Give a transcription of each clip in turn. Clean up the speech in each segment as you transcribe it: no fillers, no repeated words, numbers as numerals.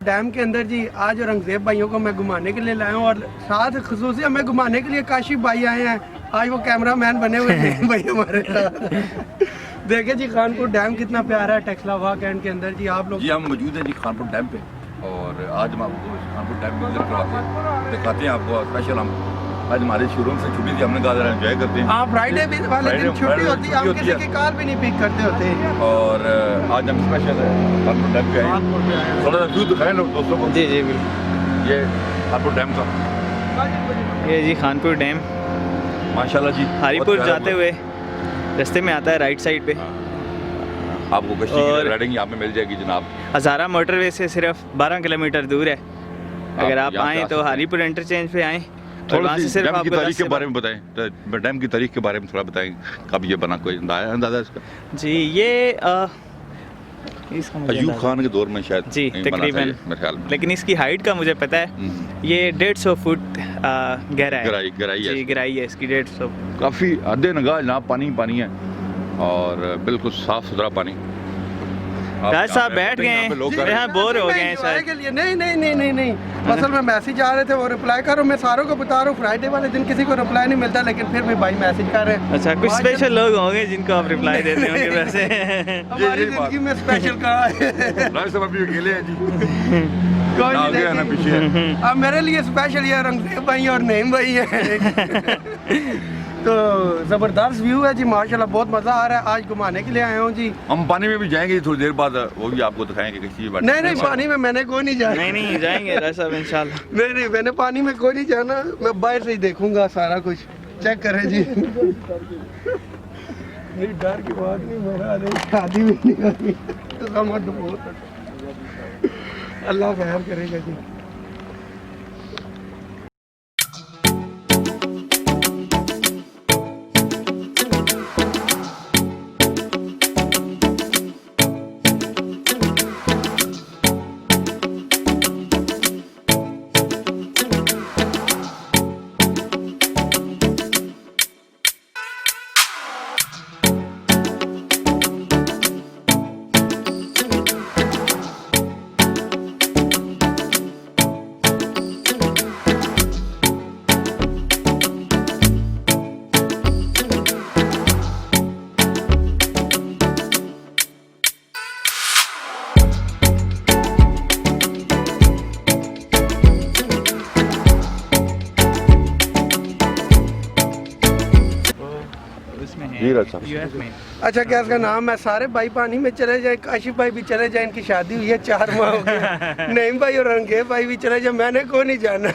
Dam के अंदर जी आज औरंगजेब भाइयों को मैं घुमाने के लिए लाया हूँ और साथ खसूसी हमें घुमाने के लिए काशिफ भाई आए हैं। आज वो कैमरामैन बने हुए हैं भाई हमारे साथ। देखे जी खानपुर डैम कितना प्यारा है टेक्सला वाक एंड के अंदर जी। आप लोग जी हम मौजूद हैं जी खानपुर डैम पे और आज हम आपको खानपुर डैम में दिखाते हैं आपको स्पेशल। हम आज हमारे शोरूम से छुट्टी थी, हमने कहा एंजॉय करते हैं। हाँ फ्राइडे भी वाले दिन छुट्टी होती है, हम किसी की कार भी नहीं पिक करते होते। और आज हम स्पेशल खानपुर डैम पे आए, थोड़ा सा व्यू दिखाएं लोग दोस्तों को। जी जी बिल्कुल। ये खानपुर डैम का, ये जी खानपुर डैम माशाल्लाह जी। हरीपुर जाते हुए रास्ते में आता है राइट साइड पे। आपको कश्ती की राइडिंग यहाँ पे मिल जाएगी जनाब। हज़ारा मोटरवे से सिर्फ 12 किलोमीटर दूर है। अगर आप आएँ तो हरीपुर इंटरचेंज पे आएँ। थोड़ा सी डैम की तारीख के बारे में बताएं, तो डैम की तारीख के बारे में थोड़ा बताएं, कब ये बना, कोई अंदाजा इसका? जी ये अयूब खान के दौर में शायद जी तकरीबन, मेरे ख्याल में। लेकिन इसकी हाइट का मुझे पता है, ये 150 फुट गहरा है। गहराई है, गहराई है इसकी 150। काफ़ी हद नगाह जनाब, पानी पानी है और बिल्कुल साफ सुथरा पानी। राज साहब बैठ गए हैं, यहाँ बोर हो गए हैं शायद। नहीं नहीं नहीं नहीं नहीं, असल में मैसेज आ रहे थे वो रिप्लाई करो। मैं सारों को बता रहा हूँ फ्राइडे वाले दिन किसी को रिप्लाई नहीं मिलता, लेकिन फिर भी भाई मैसेज कर रहे हैं। अच्छा, कुछ स्पेशल लोग होंगे जिनको आप रिप्लाई देते होंगे वैसे। हमारी जिंदगी में स्पेशल कहाँ है? राज साहब अभी अकेले हैं जी, कोई आगे नहीं आना पीछे है। अब मेरे लिए स्पेशल ये रंगदेव भाई और नईम भाई है। तो ज़बरदस्त व्यू है जी माशाल्लाह, बहुत मज़ा आ रहा है। आज घुमाने के लिए आए हूँ जी। हम पानी में भी जाएंगे थोड़ी देर बाद, वो भी आपको दिखाएंगे किसी बात। नहीं नहीं, पानी में मैंने कोई नहीं जाना। नहीं जाएंगे राज साहब इंशाल्लाह। नहीं मैंने पानी में कोई नहीं जाना, मैं बाहर से ही देखूंगा सारा कुछ। चेक करें जी। नहीं डर की बात नहीं, मेरा शादी भी नहीं होगी तो समझ बहुत अल्लाह खैर करेगा जी। यूएस में। अच्छा क्या इसका नाम है? सारे भाई पानी में चले जाए, काशिफ भाई भी चले जाए, इनकी शादी हुई है 4 माह हो गए। नईम भाई और रंगेब भाई भी चले जाए, मैंने को नहीं जाना।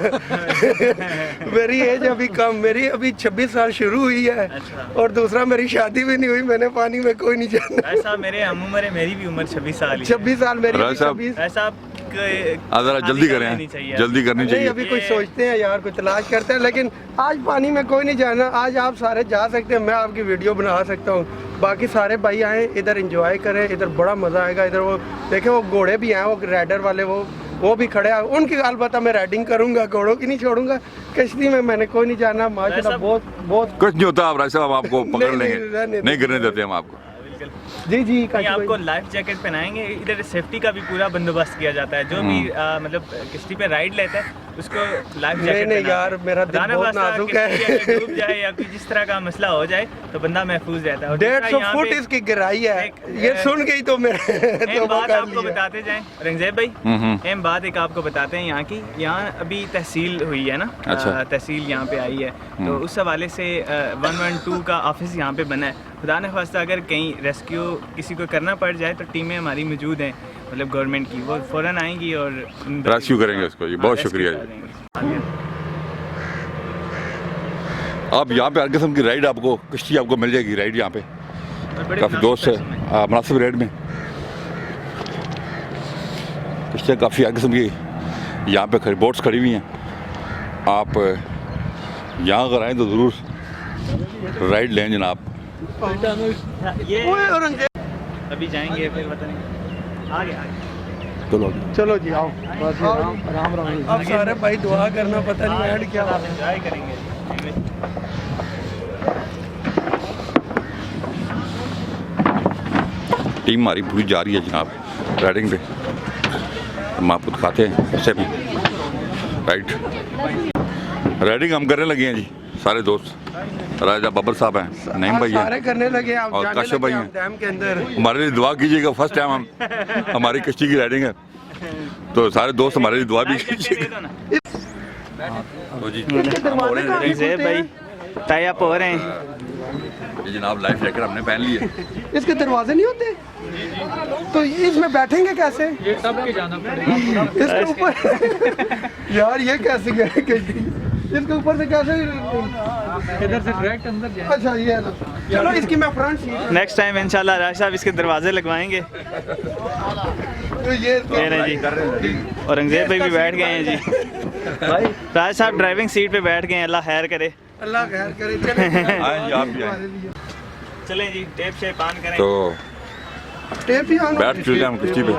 मेरी एज अभी कम, मेरी अभी 26 साल शुरू हुई है। अच्छा। और दूसरा मेरी शादी भी नहीं हुई, मैंने पानी में कोई नहीं जाना। ऐसा मेरे हम उम्र, मेरी भी उम्र 26 साल ही है। 26 साल मेरी भी 26। ऐसा जरा जल्दी करें, जल्दी करनी चाहिए। अभी कोई सोचते हैं यार, कोई तलाश करते हैं, लेकिन आज पानी में कोई नहीं जाना। आज आप सारे जा सकते हैं, मैं आपकी वीडियो बना सकता हूँ। बाकी सारे भाई आए इधर एंजॉय करें, इधर बड़ा मज़ा आएगा। इधर वो देखे वो घोड़े भी हैं, वो राइडर वाले वो भी खड़े हैं। उनकी अलबत्ता मैं राइडिंग करूँगा, घोड़ों की नहीं छोड़ूंगा। कश्ती में मैंने कोई नहीं जाना माशाल्लाह, बहुत कुछ नहीं होता। आप राज साहब आपको पकड़ लेंगे, नहीं गिरने देते हम आपको। जी आपको लाइफ जैकेट पहनाएंगे। इधर सेफ्टी का भी पूरा बंदोबस्त किया जाता है। जो भी मतलब किश्ती पे राइड लेता है उसको लाइफ जैकेट नहीं यार, मेरा दिल बहुत नाजुक है। डूब जाए या कोई जिस तरह का मसला हो जाए तो बंदा महफूज रहता है। 150 फुट इसकी गहराई है, ये सुन गई तो मेरे बात आपको बताते जाएं रंगजेब भाई। एक बात एक आपको बताते हैं, यहाँ की अभी तहसील हुई है ना। अच्छा। तहसील यहाँ पे आई है, तो उस हवाले से 112 का ऑफिस यहाँ पे बना है। खुदा न खास्ता अगर कहीं रेस्क्यू किसी को करना पड़ जाए तो टीमें हमारी मौजूद हैं, मतलब गवर्नमेंट की, वो फ़ौरन आएंगी और रेस्क्यू करेंगे उसको। जी बहुत शुक्रिया जी। आप यहाँ पे हर किस्म की राइड, आपको कश्ती आपको मिल जाएगी राइड यहाँ पे, काफ़ी दोस्त है मुनासिब रेट में। कश्तियाँ काफ़ी हर किस्म की यहाँ पे बोट्स खड़ी हुई हैं। आप यहाँ अगर आएँ तो ज़रूर राइड लें जनाब। अभी जाएंगे फिर पता नहीं आगे। चलो जी आओ, राम अब सारे भाई दुआ करना, पता नहीं ऐड क्या एंजॉय करेंगे। टीम हमारी पूरी जा रही है जनाब राइडिंग पे। हम आपको दिखाते हैं ऐसे भी राइट। राइडिंग हम करने लगे हैं जी सारे दोस्त। राजा बब्बर साहब हैं, नईम भाई सारे हैं करने लगे, आप और जाने काशिफ लगे भाई आप हैं। डैम के अंदर। हमारे लिए दुआ कीजिएगा, फर्स्ट टाइम हम हमारी कश्ती की राइडिंग है, तो सारे दोस्त हमारे लिए दुआ भी कीजिएगा। तो जी हम हो रहे हैं ready। रंगज़ेब भाई टाई अप हो रहे हैं। ये जनाब लाइफ जैकेट हमने पहन ली है। इसके दरवाजे नहीं होते तो इसमें बैठेंगे कैसे? ये सबके जाना पड़ेगा। इसके ऊपर यार ये कैसे गए कश्ती? इसके ऊपर से कैसे? इधर से डायरेक्ट अंदर जाए। अच्छा ये लो। चलो इसकी मैं फ्रंट सीट। नेक्स्ट टाइम इंशाल्लाह राज साहब इसके दरवाजे लगवाएंगे। तो ये रहे जी और रंगज़ेब भाई भी बैठ गए हैं जी। राज साहब ड्राइविंग सीट पे बैठ गए हैं, अल्लाह खैर करे। अल्लाह खैर करे। चले आए जी, आप भी आए। चलें जी टेप शेप ऑन करें। तो टेप ही ऑन। बैठ चुके हम कश्ती पे।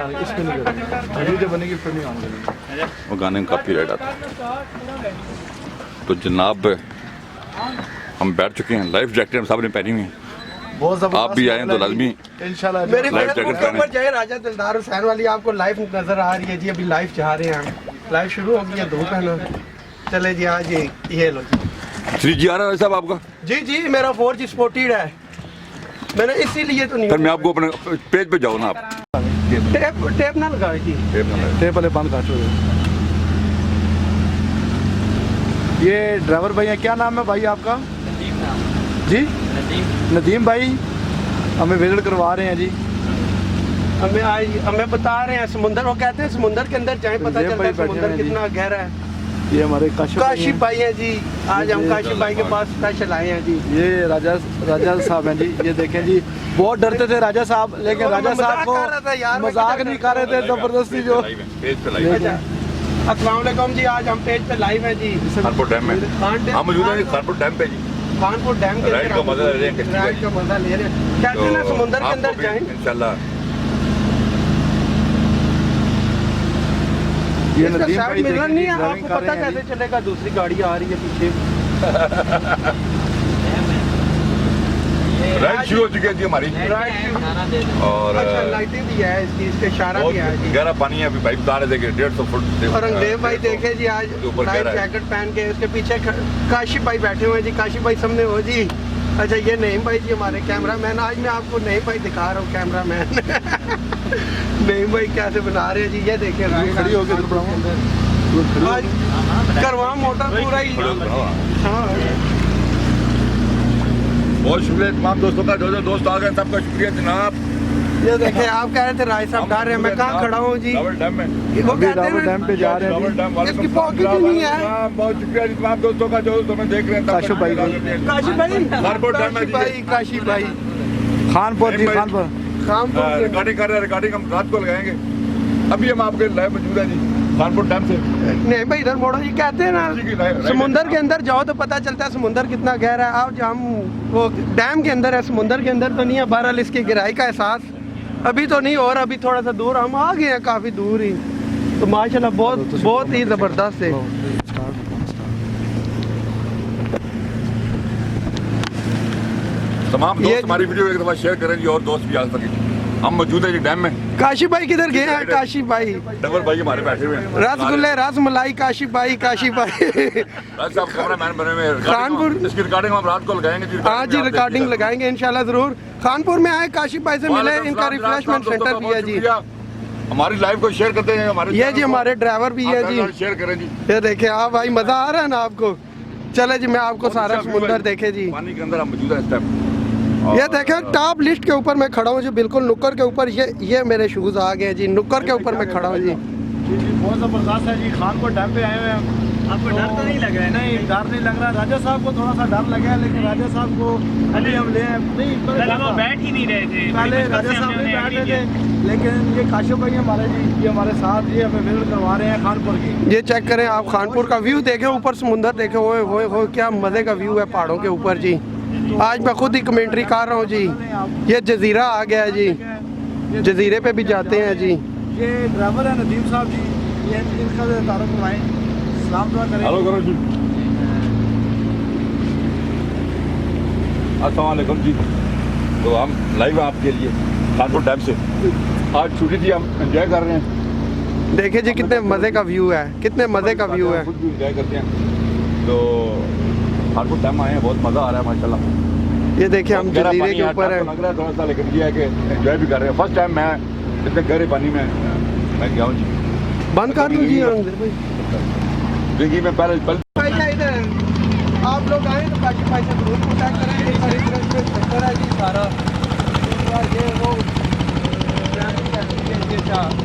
वीडियो बनेगी फिर नहीं ऑन करेंगे। वो गाने में काफ़ी राइड आता है। तो जनाब हम बैठ चुके हैं, लाइफ जैकेट हम सब ने पहनी हुई है। बहुत जबरदस्त आप भी आए तो लाजमी इंशाल्लाह। मेरी लाइफ फेसबुक जैकेट के पहने। ऊपर जाए राजा दिलदार हुसैन वाली आपको लाइव नजर आ रही है जी। अभी लाइव जा रहे हैं हम, लाइव शुरू हो गई है, धूप है ना। चले जी आज ये लो जी। 3G आ रहा है साहब आपका? जी जी मेरा 4G स्पोर्टेड है, मैंने इसीलिए तो नहीं। फिर मैं आपको अपने पेज पे जाओ ना आप। टेप ना लगाओ जी। टेप ना लगाए। टेप वाले बंद काट रहे हो। ये ड्राइवर भाई है, क्या नाम है भाई आपका? जी नदीम भाई हमें विजिट करवा रहे हैं जी। हमें बता रहे हैं समुंदर, वो कहते हैं समुंदर के अंदर जाए पता ये चलता भाई है बैठे समुंदर हैं जी। कितना गहरा है। ये हमारे काशिफ भाई हैं जी, आज हम काशिफ भाई के पास स्पेशल आए हैं जी। ये राजा साहब हैं जी। ये देखें जी, बहुत डरते थे राजा साहब, लेकिन राजा साहब मजाक कर रहा था यार, को मैं मजाक किधर नहीं कर रहे थे, जबरदस्ती जो पेज पे लाइव अच्छा अस्सलाम वालेकुम जी, आज हम पेज पे लाइव हैं जी। खानपुर डैम में हम मौजूद हैं जी, खानपुर डैम पे जी। कानपुर डैम के राइड का मजा ले रहे हैं कश्ती राइड का मजा ले रहे हैं। कहते हैं ना समुंदर के अंदर जाएं। इंशाल्लाह। ये इसका नदीम शायद भाई मिलना देखें नहीं जी, है, ड्राइविंग आपको कर पता रहे हैं कैसे जी। चलेगा दूसरी गाड़ी आ रही है पीछे। राइड शुरू हो चुकी है जी हमारी। राइट और अच्छा लाइटें भी है इसकी, इसके इशारा भी है बहुत जी। गहरा पानी है, अभी भाई बता रहे थे कि 150 फुट। और रंगदेव भाई देखे जी आज उसके ऊपर लाइफ गहरा है। जैकेट पहन के, उसके पीछे काशिफ भाई बैठे हुए हैं जी। काशिफ भाई सामने हो जी। अच्छा ये नईम भाई जी हमारे कैमरामैन। आज मैं आपको नईम भाई दिखा रहा हूँ कैमरामैन। नईम भाई कैसे बना रहे हैं जी, ये देखिए खड़ी होके इधर बढ़ाओ। आज करवा मोटर पूरा ही। हाँ बहुत शुक्रिया तमाम दोस्तों का, जो दोस्त आ गए सबका शुक्रिया जनाब। ये देखे आप कह रहे थे राय साहब डर रहे हैं, मैं कहाँ खड़ा हूँ जी। डबल डैम में वो अभी कहते डबल हैं डैम पे जा रहे हैं डबल जी। डैम वाले इसकी पॉकेट ही नहीं है। बहुत शुक्रिया जी तमाम दोस्तों का जो हमें देख रहे हैं। काशिफ भाई काशिफ भाई खानपुर डैम में काशिफ भाई काशिफ भाई खानपुर जी, खानपुर। खानपुर रिकॉर्डिंग कर रहे हैं, रिकॉर्डिंग हम रात को लगाएंगे। अभी हम आपके लाइव मौजूद हैं जी खानपुर डैम से। नहीं भाई इधर मोड़ो जी। कहते हैं जी, ना राइट। समुंदर के अंदर जाओ तो पता चलता है समुंदर कितना गहरा है। आप हम वो डैम के अंदर है, समुंदर के अंदर तो नहीं है। बहरहाल इसकी गहराई का एहसास अभी तो नहीं, और अभी थोड़ा सा दूर हम आ गए हैं, काफ़ी दूर ही। तो माशाल्लाह बहुत ही ज़बरदस्त है। तमाम ये- दोस्त हमारी वीडियो एक दफा शेयर करें जी और दोस्त भी आ सकें। हम मौजूद हैं जी डैम में। काशिफ भाई किधर गए हैं? काशिफ भाई डबल भाई हमारे बैठे हुए हैं। रसगुल्ले रसमलाई काशिफ भाई काशिफ भाई। राज साहब कैमरामैन बने हुए हैं। खानपुर- इसकी रिकॉर्डिंग हम रात को लगाएंगे जी। हाँ जी रिकॉर्डिंग लगाएंगे इंशाल्लाह ज़रूर। खानपुर में आए काशिफ भाई से मिले, इनका रिफ्रेशमेंट सेंटर भी है जी। हमारी लाइव को शेयर करते हैं हमारे ये जी हमारे ड्राइवर भी है जी। शेयर करें जी। ये देखे आप भाई, मजा आ रहा है ना आपको? चले जी मैं आपको सारा समुंदर देखे जी। पानी के अंदर हम मौजूद हैं इस टाइम। ये देखें टॉप लिस्ट के ऊपर मैं खड़ा हूँ जी, बिल्कुल नुक्कर के ऊपर। ये मेरे शूज आ गए जी, नुक्कर के ऊपर मैं खड़ा हूँ जी। जी जी बहुत ज़बरदस्त है जी। खानपुर डैम पे आए हुए हैं। आपको डर तो नहीं लग रहा है ना? नहीं डर नहीं लग रहा। राजा साहब को थोड़ा सा डर लगा है, लेकिन राजा साहब को अभी हम ले नहीं पहले वो बैठ ही नहीं रहे थे। पहले बड़ी मुश्किल राजा से साहब हमने नहीं उन्हें बैठ handle रहे थे, लेकिन ये काशिफ भाई हमारे जी, ये हमारे साथ ये हमें विजिट करवा रहे हैं खानपुर की। ये चेक करें आप, खानपुर का व्यू देखें, ऊपर समुंदर देखें। वो क्या मज़े का व्यू है पहाड़ों के ऊपर जी। आज मैं खुद ही कमेंट्री कर रहा हूँ जी। ये जजीरा आ गया है जी, जजीरे पे भी जाते हैं जी। ये ड्राइवर है नदीम साहब जी, ये इनका तारुफ करवाएं, सलाम दुआ करें। हेलो करो जी। अस्सलाम वालेकुम जी। तो हम लाइव हैं आपके लिए खानपुर डैम से। आज छुट्टी थी, हम एंजॉय कर रहे हैं। देखिए जी कितने मज़े का व्यू है, कितने मज़े का व्यू है। खुद भी एंजॉय करते हैं तो खानपुर डैम आए हैं, बहुत मज़ा आ रहा है माशाल्लाह। ये देखिए हम गहरा जजीरे पानी के है, ऊपर डर है। तो लग रहा है थोड़ा सा, लेकिन ये है कि एंजॉय भी कर रहे हैं। फर्स्ट टाइम मैं इतने गहरे पानी में मैं गया हूँ जी। बंद कर दूँ जी रंगदेव भाई? जिंदगी में पहले भाई क्या इधर है? आप लोग आए तो काशी भाई से जरूर कॉन्टैक्ट करें। ये सारी सेक्टर है जी सारा, ये वो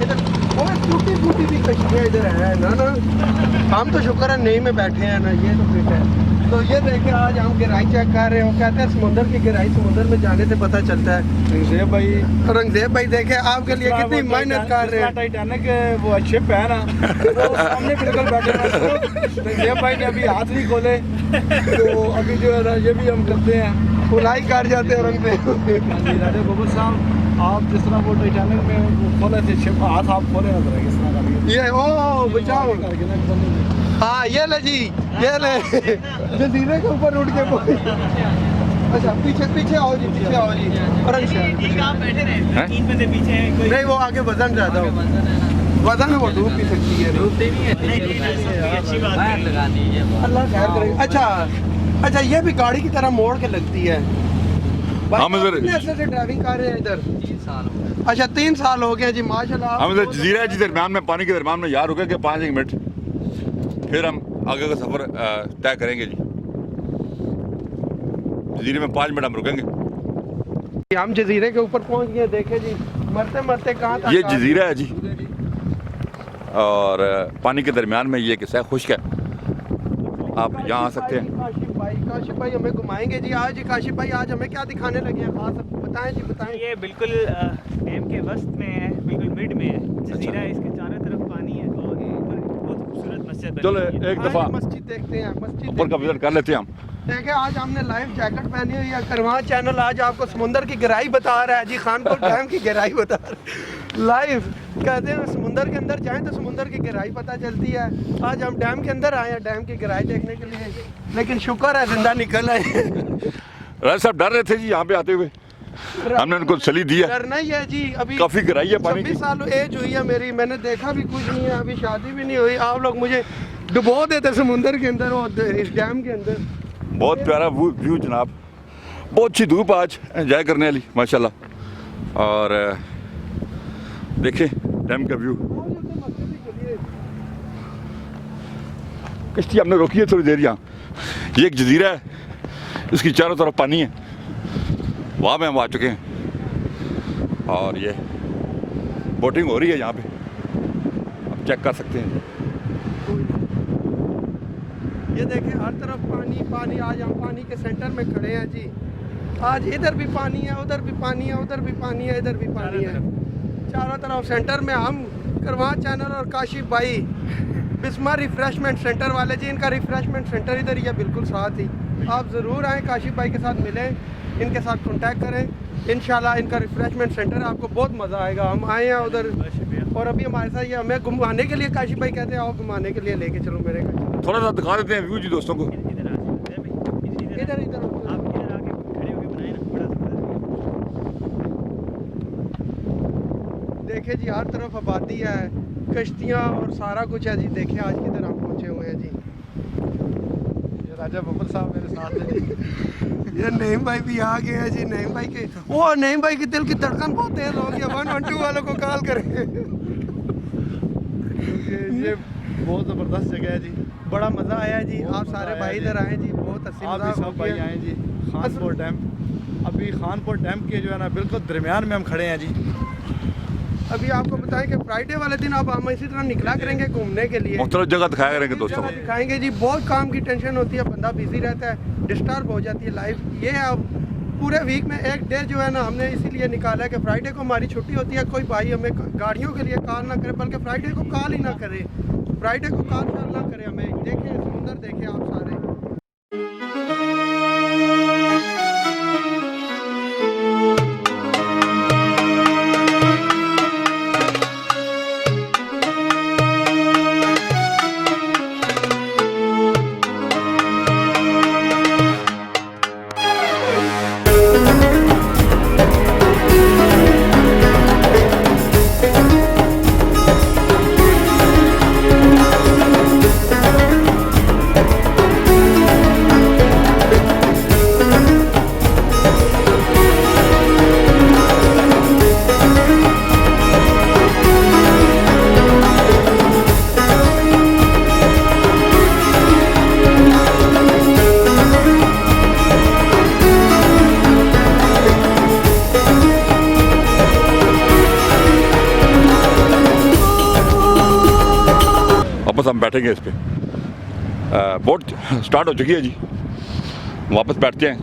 इधर और टूटी फूटी भी कश्तियाँ इधर है ना। हम तो शुक्र है नई में बैठे हैं ना, ये तो फिट है। तो ये देखें आज हम गहराई चेक कर रहे हो, कहते हैं समुंदर की गहराई समुंदर में जाने से पता चलता है। रंगदेव भाई देखे आपके लिए कितनी मेहनत कर रहे हैं। टाइटैनिक वो शिप है ना, वो सामने बिल्कुल बैठे हैं। रंगदेव भाई ने अभी हाथ नहीं खोले, तो अभी जो है ना ये भी हम करते हैं, खुलाई कर जाते हैं रंगदेव। राजा गोबर साहब, आप जिस तरह वो टाइटैनिक में वो खोले थे शिप, हाथ आप खोले नजर है किस तरह करके। ये ओ बचाओ, करके ना एकदम नहीं। हाँ ये ले जी, ये ले जजीरे के ऊपर उठ के अच्छा पीछे पीछे आओ जी, पीछे आओ जी। और आप बैठे रहे, 3 बंदे पीछे हैं, कोई नहीं वो आगे वजन ज्यादा हो, वजन में वो डूब भी सकती है। अच्छी बात है। अल्लाह खैर करेगा। अच्छा अच्छा, ये भी गाड़ी की तरह मोड़ के लगती है। हम इधर कितने अरसे से ड्राइविंग कर रहे हैं इधर? 3 साल हो गए। अच्छा 3 साल हो गए जी, माशाल्लाह। हम इधर जजीरा है जी, दरम्यान में पानी के दरम्यान में यहाँ रुके के 5 मिनट, फिर हम आगे का सफ़र तय करेंगे जी। जजीरे में 5 मिनट हम रुकेंगे। हम जजीरे के ऊपर पहुंच गए, देखे जी मरते मरते कहाँ तक। ये जजीरा है जी, और पानी के दरमियान में ये किस्सा खुश्क है, आप यहाँ आ सकते हैं। काशिफ भाई हमें घुमाएंगे जी आज। काशिफ भाई आज हमें क्या दिखाने लगे हैं खास, बताएं जी बताएं। ये बिल्कुल डैम के वस्त में है, बिल्कुल मिड में है जजीरा है, इसके चारों तरफ पानी है और ऊपर बहुत खूबसूरत मस्जिद बनी चलो हुई है। एक दफ़ा मस्जिद देखते हैं, मस्जिद ऊपर का विजिट कर लेते हैं हम। देखें आज हमने लाइव जैकेट पहनी हुई है। करवां चैनल आज आपको समुंदर की गहराई बता रहा है जी, खानपुर डैम की गहराई बता रहा है लाइव। कहते हैं समुंदर के अंदर जाएं तो समुंदर की गहराई पता चलती है। आज हम डैम के अंदर आए हैं डैम की गहराई देखने के लिए, लेकिन शुक्र है जिंदा निकल आए। राज साहब डर रहे थे जी यहाँ पे आते हुए, हमने उनको सली दी है। डरना ही है जी, अभी काफ़ी गहराई है पानी की। 26 साल एज हुई है मेरी, मैंने देखा भी कुछ नहीं है, अभी शादी भी नहीं हुई। आप लोग मुझे डुबो देते समुंदर के अंदर, वो इस डैम के अंदर। बहुत प्यारा व्यू जनाब, बहुत अच्छी धूप आज, एंजॉय करने वाली माशाल्लाह। और देखें डैम का व्यू। कश्ती हमने रोकी है थोड़ी देर यहाँ, ये एक जजीरा है, इसकी चारों तरफ पानी है, वहाँ पे हम आ चुके हैं और ये बोटिंग हो रही है यहाँ पे, आप चेक कर सकते हैं। ये देखें हर तरफ पानी पानी। आज हम पानी के सेंटर में खड़े हैं जी। आज इधर भी पानी है, उधर भी पानी है, उधर भी पानी है, इधर भी पानी है, चारों तरफ सेंटर में। हम करवां चैनल और काशिफ भाई बिस्मा रिफ्रेशमेंट सेंटर वाले जी, इनका रिफ्रेशमेंट सेंटर इधर ही है बिल्कुल साथ ही। आप ज़रूर आएँ, काशिफ भाई के साथ मिलें, इनके साथ कांटेक्ट करें। इंशाल्लाह इनका रिफ्रेशमेंट सेंटर है, आपको बहुत मज़ा आएगा। हम आए हैं उधर, और अभी हमारे साथ ये हमें घुमाने के लिए काशिफ भाई कहते हैं आओ घुमाने के लिए लेके चलो मेरे घर। थोड़ा सा दिखा देते हैं व्यू जी दोस्तों को। इधर इधर आप इधर आके खड़े होके बनाए ना, बड़ा सुंदर। देखे जी हर तरफ आबादी है, कश्तियाँ और सारा कुछ है जी। देखे आज किधर हम पहुँचे हुए हैं जी। ये राजा बब्बर साहब मेरे साथ है। ये नईम भाई भी आ गए हैं जी। नईम भाई के वो नईम भाई की दिल की धड़कन बहुत तेज हो गई है, 112 वालों को कॉल करें। ये बहुत ज़बरदस्त जगह है जी, बड़ा मज़ा आया जी। आप बहुत सारे मज़ा भाई आया इधर आए जी, बहुत हंसी आप भी मजाक हो सब भाई गया। आए जी। खानपुर डैम, अभी खानपुर डैम के जो है ना बिल्कुल दरमियान में हम खड़े हैं जी। अभी आपको बताएं कि फ्राइडे वाले दिन आप हम इसी तरह निकला करेंगे घूमने के लिए। मुख्तलिफ जगह दिखाया करेंगे दोस्तों को। जगह दिखाएंगे जी। बहुत काम की टेंशन होती है, बंदा बिजी रहता है, डिस्टर्ब हो जाती है लाइफ। ये है अब पूरे वीक में एक डे जो है ना हमने इसीलिए निकाला है कि फ्राइडे को हमारी छुट्टी होती है। कोई भाई हमें गाड़ियों के लिए कॉल ना करे, बल्कि फ्राइडे को कॉल ही ना करे, फ्राइडे को कॉल ना करे हमें। देखें समुंदर देखें आप सारे। वापस हम बैठेंगे इस पे। बोट स्टार्ट हो चुकी है जी, वापस बैठते हैं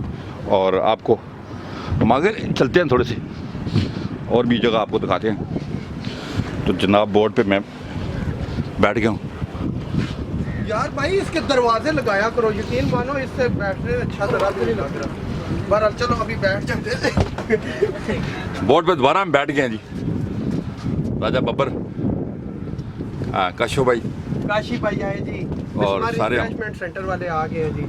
और आपको हम आगे चलते हैं थोड़े से और भी जगह आपको दिखाते हैं। तो जनाब बोट पे मैं बैठ गया हूँ। यार भाई इसके दरवाजे लगाया करो, यकीन मानो इससे बैठने में अच्छा तरह से नहीं लग रहा। बहरहाल चलो अभी बैठ जाते हैं। बोट पे दोबारा हम बैठ गए हैं जी। राजा बब्बर, काशो भाई, काशी भाई आए जी और हमारे सारे हम। रिफ्रेशमेंट सेंटर वाले आ गए हैं जी।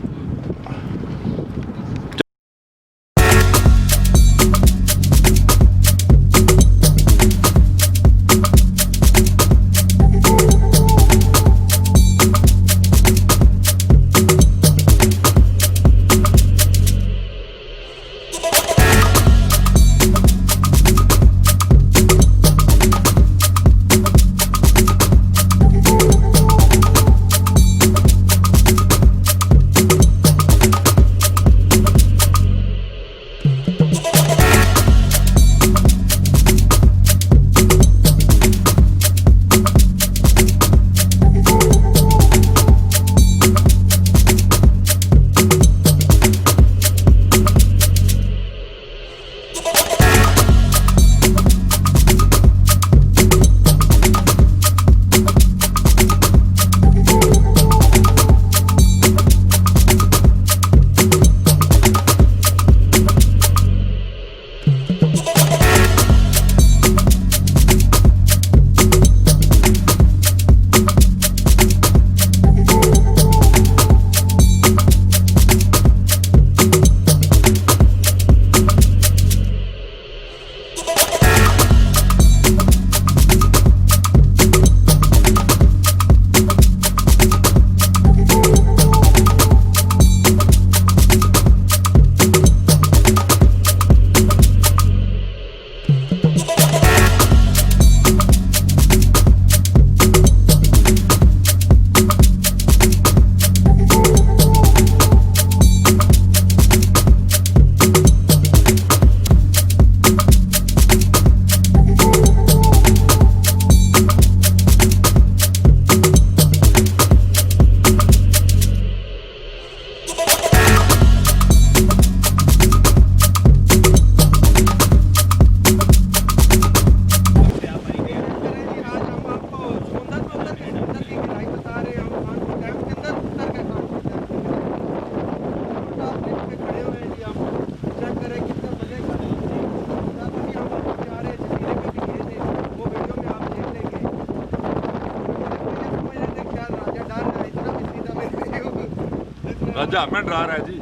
राजा हमें डरा रहा है जी।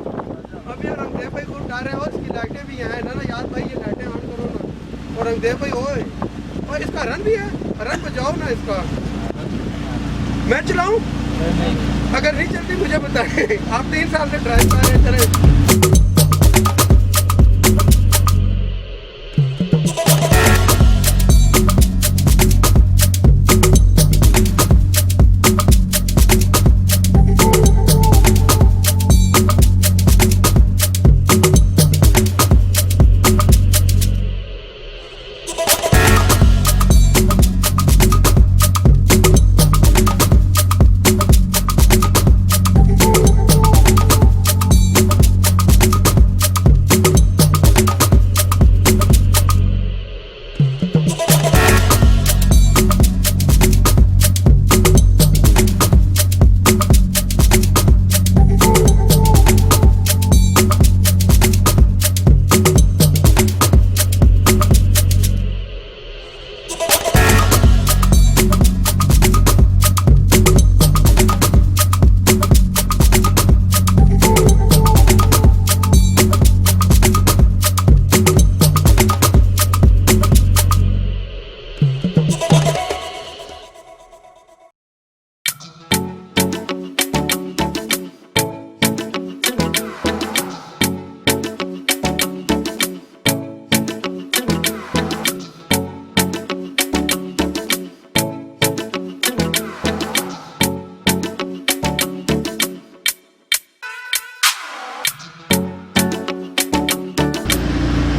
अभी रंगदेव भाई को डर है और इसकी लाइटें भी हैं ना याद भाई, ये लाइटें ऑन करो ना। और रंगदेव भाई ओए इसका रन भी है, रन बजाओ ना इसका। मैं चलाऊं? अगर नहीं चलती मुझे बताएं। आप 3 साल से ड्राइव कर रहे हैं।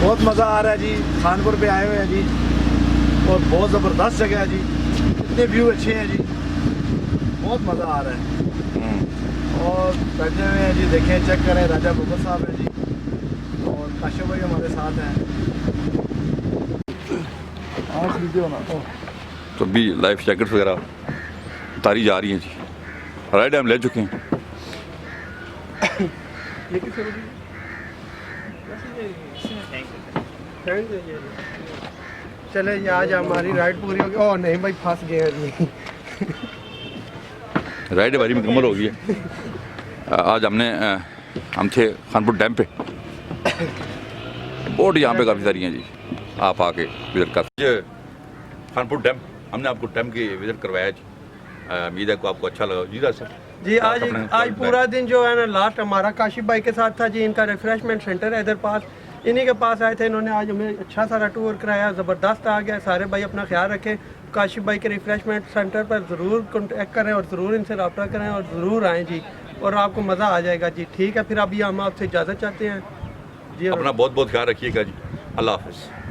बहुत मज़ा आ रहा है जी। खानपुर पे आए हुए हैं जी और बहुत ज़बरदस्त जगह है जी। इतने व्यू अच्छे हैं जी, बहुत मज़ा आ रहा है। और बैठे हुए हैं जी, देखें चेक करें, राजा बब्बर साहब हैं जी और काशिफ भाई हमारे साथ हैं। हाँ वीडियो ना तो भी लाइफ जैकेट्स वगैरह उतारी जा रही हैं जी। राइड हम ले चुके हैं। ये किसे बोली? Thank you. चले ये आज हमारी राइड पूरी हो गई। ओह नहीं भाई फंस गए हैं जी। राइड हमारी मुकम्मल हो गई है। आज हम थे खानपुर डैम पे। बोट यहाँ पे काफ़ी सारी हैं जी, आप आके विजिट कर। ये खानपुर डैम हमने आपको डैम की विजिट करवाया जी। उम्मीद है को आपको अच्छा लगा जी। सर जी आज पूरा दिन जो है ना लास्ट हमारा काशिफ भाई के साथ था जी। इनका रिफ्रेशमेंट सेंटर है इधर पास, इन्हीं के पास आए थे। इन्होंने आज हमें अच्छा सारा टूर कराया, ज़बरदस्त आ गया। सारे भाई अपना ख्याल रखें, काशिफ भाई के रिफ्रेशमेंट सेंटर पर ज़रूर कॉन्टेक्ट करें और ज़रूर इनसे रब्ता करें और ज़रूर आएँ जी, और आपको मज़ा आ जाएगा जी। ठीक है, फिर अभी हम आपसे इजाज़त चाहते हैं जी। अपना बहुत बहुत ख्याल रखिएगा जी। अल्लाह हाफ़िज़।